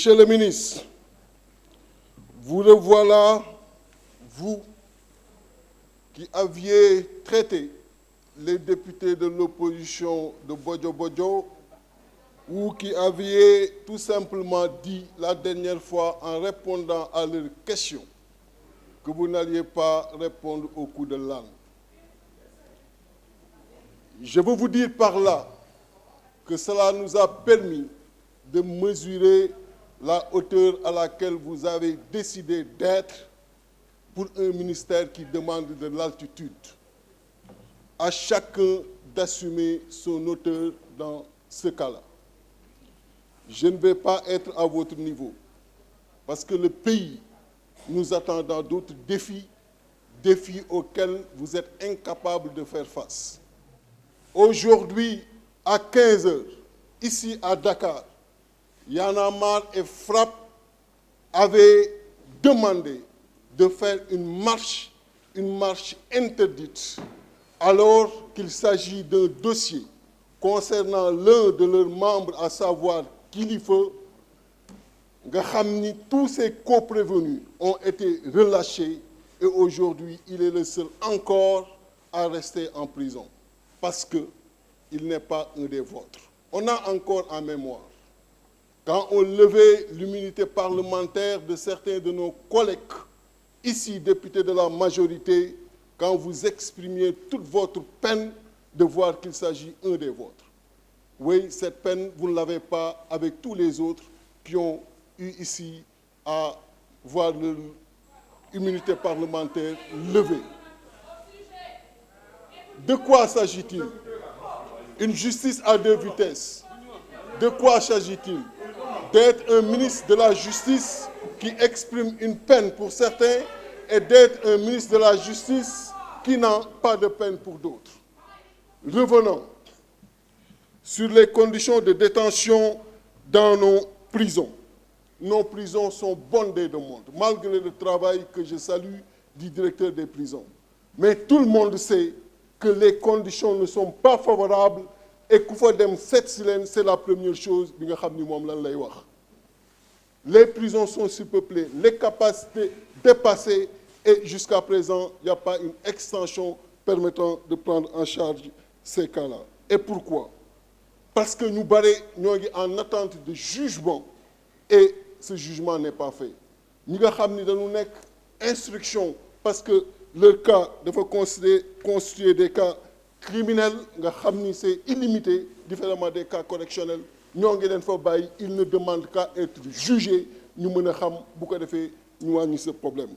Monsieur le ministre, vous le voilà, vous qui aviez traité les députés de l'opposition de Bojo Bojo, ou qui aviez tout simplement dit la dernière fois en répondant à leurs questions que vous n'alliez pas répondre au coup de l'âne. Je veux vous dire par là que cela nous a permis de mesurer la hauteur à laquelle vous avez décidé d'être pour un ministère qui demande de l'altitude. À chacun d'assumer son hauteur dans ce cas-là. Je ne vais pas être à votre niveau, parce que le pays nous attend dans d'autres défis, défis auxquels vous êtes incapables de faire face. Aujourd'hui, à 15 h, ici à Dakar, Y'en a marre et Frappe avait demandé de faire une marche interdite, alors qu'il s'agit d'un dossier concernant l'un de leurs membres, à savoir Kilifeu. Tous ces co-prévenus ont été relâchés et aujourd'hui, il est le seul encore à rester en prison parce qu'il n'est pas un des vôtres. On a encore en mémoire, quand on levait l'immunité parlementaire de certains de nos collègues, ici députés de la majorité, quand vous exprimiez toute votre peine de voir qu'il s'agit d'un des vôtres. Oui, cette peine, vous ne l'avez pas avec tous les autres qui ont eu ici à voir leur immunité parlementaire levée. De quoi s'agit-il? Une justice à deux vitesses. De quoi s'agit-il? D'être un ministre de la Justice qui exprime une peine pour certains et d'être un ministre de la Justice qui n'a pas de peine pour d'autres. Revenons sur les conditions de détention dans nos prisons. Nos prisons sont bondées de monde, malgré le travail que je salue du directeur des prisons. Mais tout le monde sait que les conditions ne sont pas favorables et qu'il faut dem 7 cylindres, c'est la première chose. Les prisons sont surpeuplées, les capacités dépassées et jusqu'à présent, il n'y a pas une extension permettant de prendre en charge ces cas-là. Et pourquoi? Parce que nous sommes en attente de jugement et ce jugement n'est pas fait. Nous avons une instruction parce que le cas de constituer des cas criminels, c'est illimité, différemment des cas correctionnels. Ils ne demandent qu'à être jugés. Nous avons ce problème.